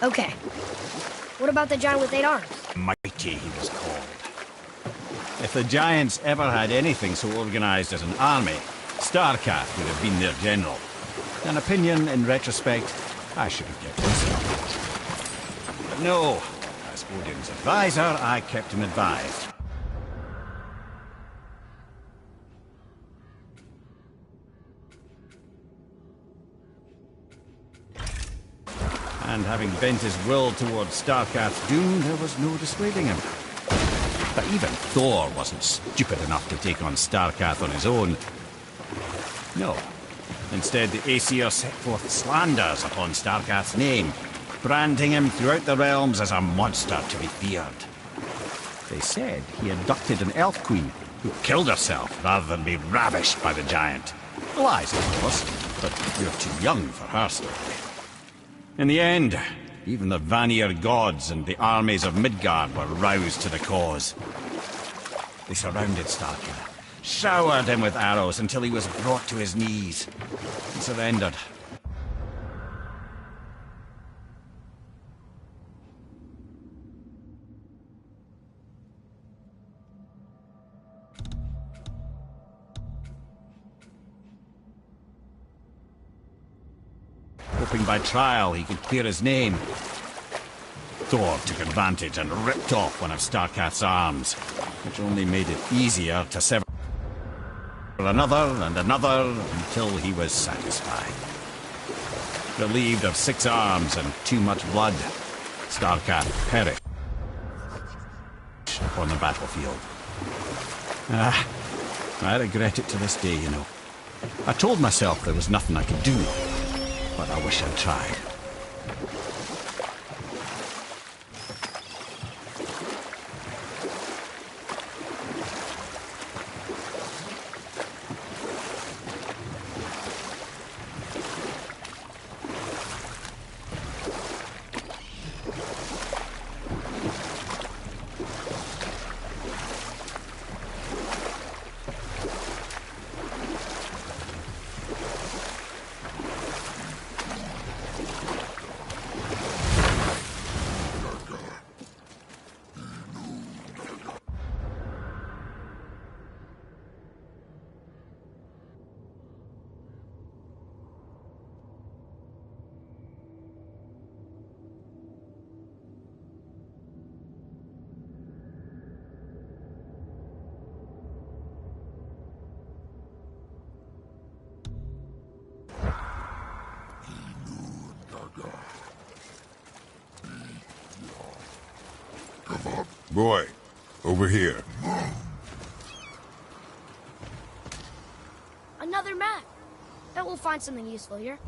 Okay. What about the giant with 8 arms? Mighty, he was called. If the Giants ever had anything so organized as an army, Starkath would have been their general. An opinion, in retrospect, I should have kept myself. But no, as Odin's advisor, I kept him advised. And having bent his will towards Starkath's doom, there was no dissuading him. But even Thor wasn't stupid enough to take on Starkath on his own. No. Instead, the Aesir set forth slanders upon Starkath's name, branding him throughout the realms as a monster to be feared. They said he abducted an elf queen who killed herself rather than be ravished by the giant. Lies, of course, but you're too young for her story. In the end, even the Vanir gods and the armies of Midgard were roused to the cause. They surrounded Starkath, showered him with arrows until he was brought to his knees. He surrendered. Hoping by trial he could clear his name, Thor took advantage and ripped off one of Starkath's arms, which only made it easier to sever another and another until he was satisfied. Relieved of 6 arms and too much blood, Starkath perished upon the battlefield. I regret it to this day, you know. I told myself there was nothing I could do, but I wish I'd tried. Boy, over here. Another map. Bet we'll find something useful here.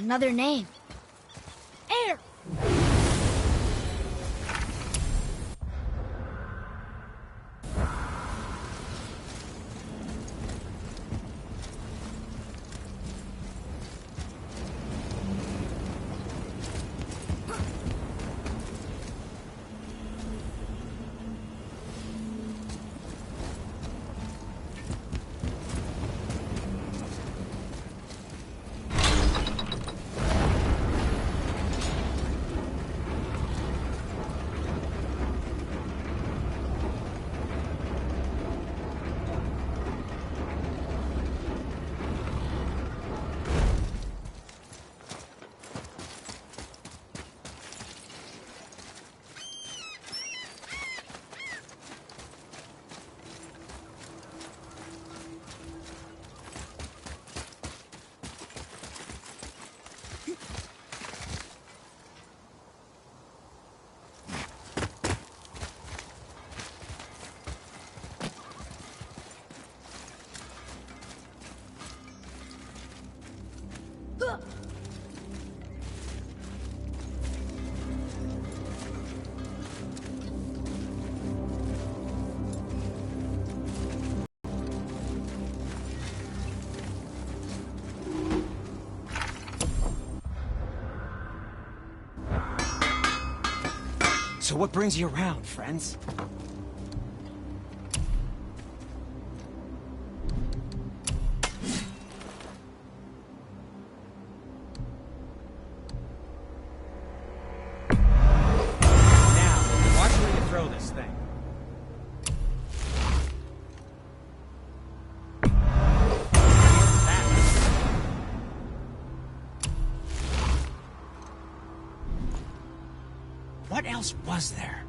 Another name. Air! So what brings you around, friends? Now, watch where you throw this thing. What else was there?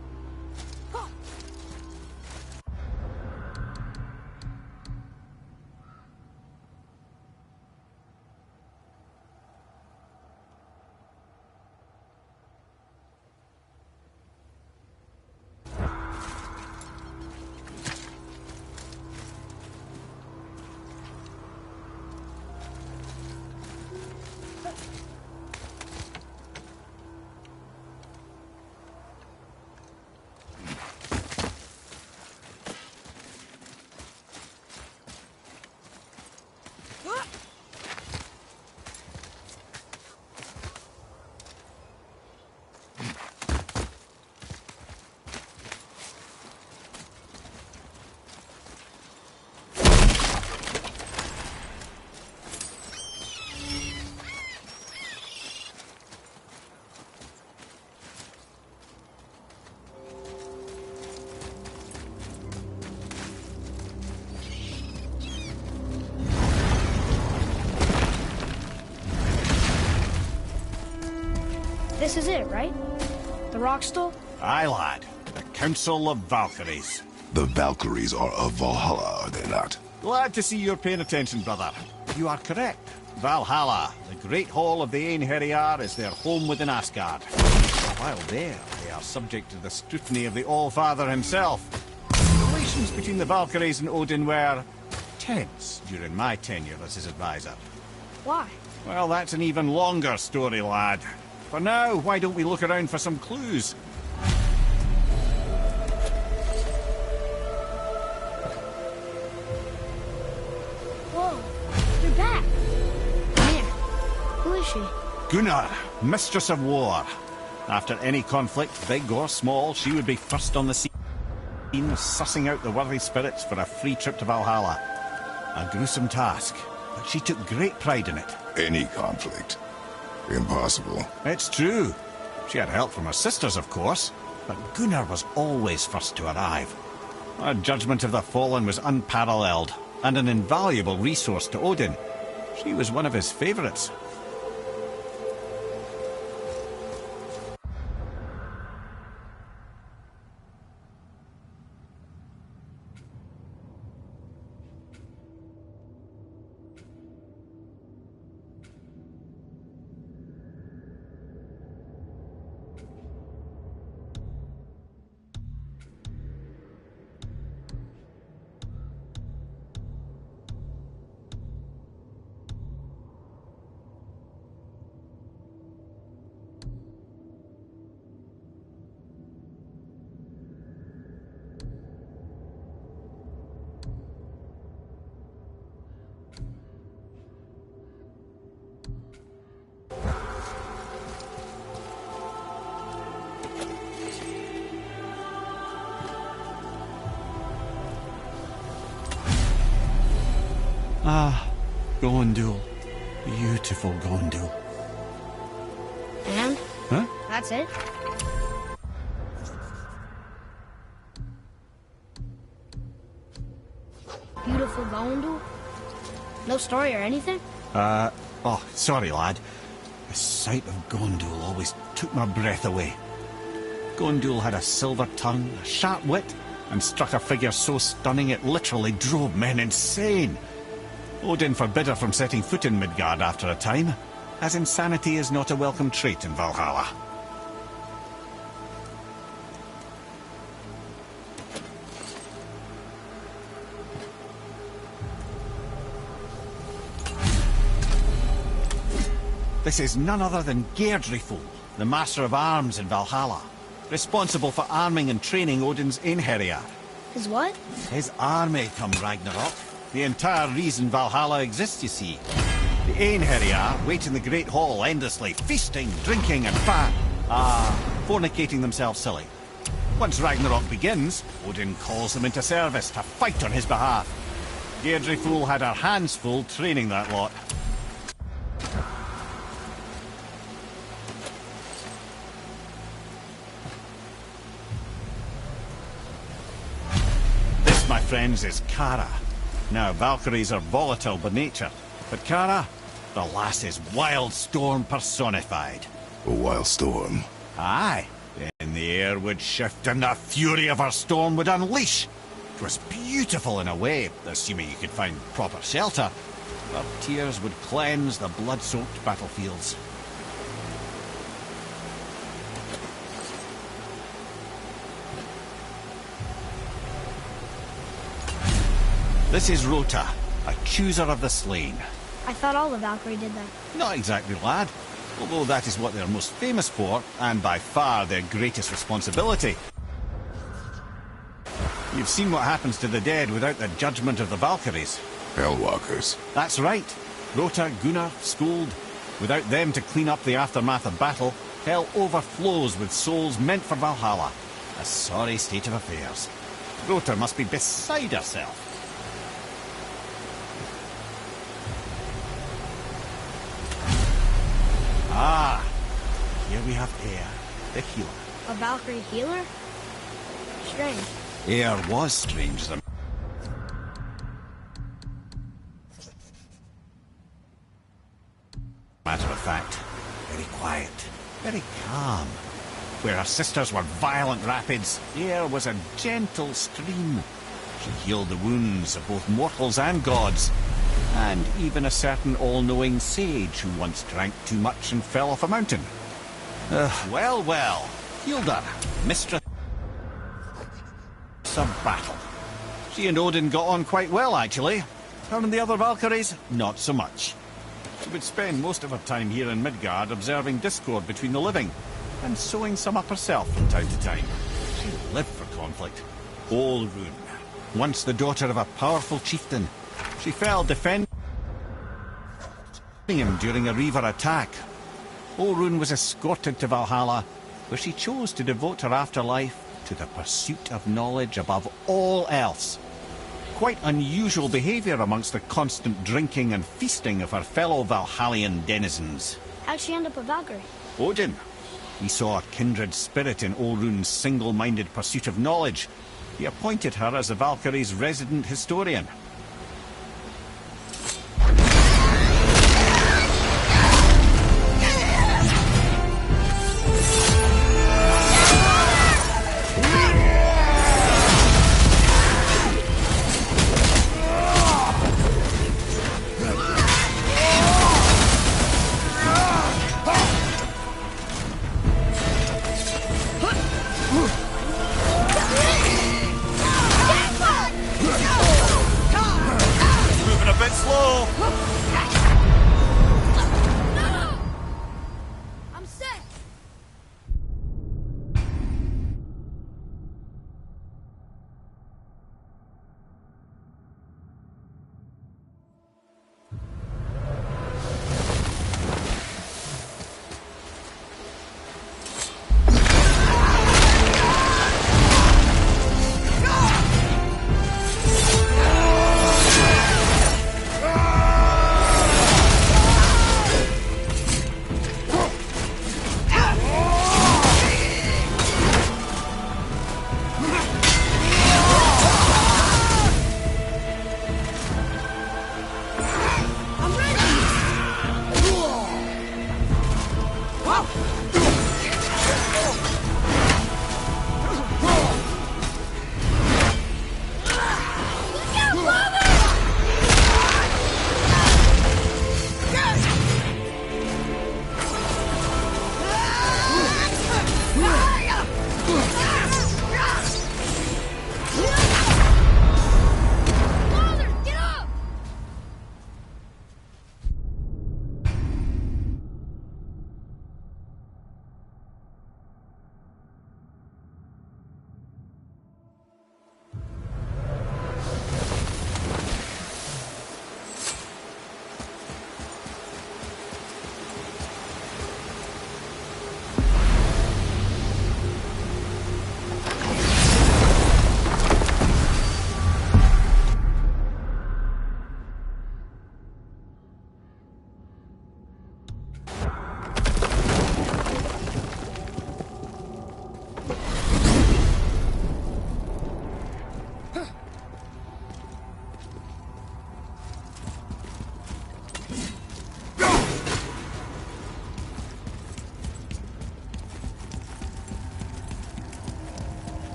This is it, right? The rock stool? Aye, lad. The Council of Valkyries. The Valkyries are of Valhalla, are they not? Glad to see you're paying attention, brother. You are correct. Valhalla, the great hall of the Einherjar, is their home within Asgard. While there, they are subject to the scrutiny of the All-Father himself. Relations between the Valkyries and Odin were tense during my tenure as his advisor. Why? Well, that's an even longer story, lad. For now, why don't we look around for some clues? Whoa, you're back. Man, who is she? Gunnar, Mistress of War. After any conflict, big or small, she would be first on the scene, sussing out the worthy spirits for a free trip to Valhalla. A gruesome task, but she took great pride in it. Any conflict. Impossible. It's true. She had help from her sisters, of course, but Gunnar was always first to arrive. Her judgment of the fallen was unparalleled, and an invaluable resource to Odin. She was one of his favourites. Gondul. Beautiful Gondul. And? Huh? That's it? Beautiful Gondul? No story or anything? Oh, sorry, lad. The sight of Gondul always took my breath away. Gondul had a silver tongue, a sharp wit, and struck a figure so stunning it literally drove men insane. Odin forbid her from setting foot in Midgard after a time, as insanity is not a welcome trait in Valhalla. This is none other than Geirdriful, the Master of Arms in Valhalla, responsible for arming and training Odin's Einherjar. His what? His army come Ragnarok. The entire reason Valhalla exists, you see. The Einherjar wait in the Great Hall endlessly, feasting, drinking, and fornicating themselves silly. Once Ragnarok begins, Odin calls them into service to fight on his behalf. Geirdriful had her hands full training that lot. This, my friends, is Kara. Now, Valkyries are volatile by nature, but Kara, the lass is wild storm personified. A wild storm. Aye, then the air would shift and the fury of her storm would unleash. It was beautiful in a way, assuming you could find proper shelter. Her tears would cleanse the blood-soaked battlefields. This is Rota, a chooser of the slain. I thought all the Valkyrie did that. Not exactly, lad. Although that is what they're most famous for, and by far their greatest responsibility. You've seen what happens to the dead without the judgment of the Valkyries. Hellwalkers. That's right. Rota, Gunnar, Skuld. Without them to clean up the aftermath of battle, hell overflows with souls meant for Valhalla. A sorry state of affairs. Rota must be beside herself. Ah, here we have Eir, the healer. A Valkyrie healer? Strange. Eir was strange. Matter of fact, very quiet, very calm. Where her sisters were violent rapids, Eir was a gentle stream. She healed the wounds of both mortals and gods, and even a certain all-knowing sage who once drank too much and fell off a mountain. Well, well, healed her, mistress of battle. She and Odin got on quite well, actually. Her and the other Valkyries, not so much. She would spend most of her time here in Midgard observing discord between the living, and sewing some up herself from time to time. She lived for conflict. Olrun, once the daughter of a powerful chieftain, she fell defending him during a Reaver attack. Olrun was escorted to Valhalla, where she chose to devote her afterlife to the pursuit of knowledge above all else. Quite unusual behaviour amongst the constant drinking and feasting of her fellow Valhallian denizens. How'd she end up a Valkyrie? Odin. He saw a kindred spirit in Olrun's single-minded pursuit of knowledge. He appointed her as the Valkyrie's resident historian.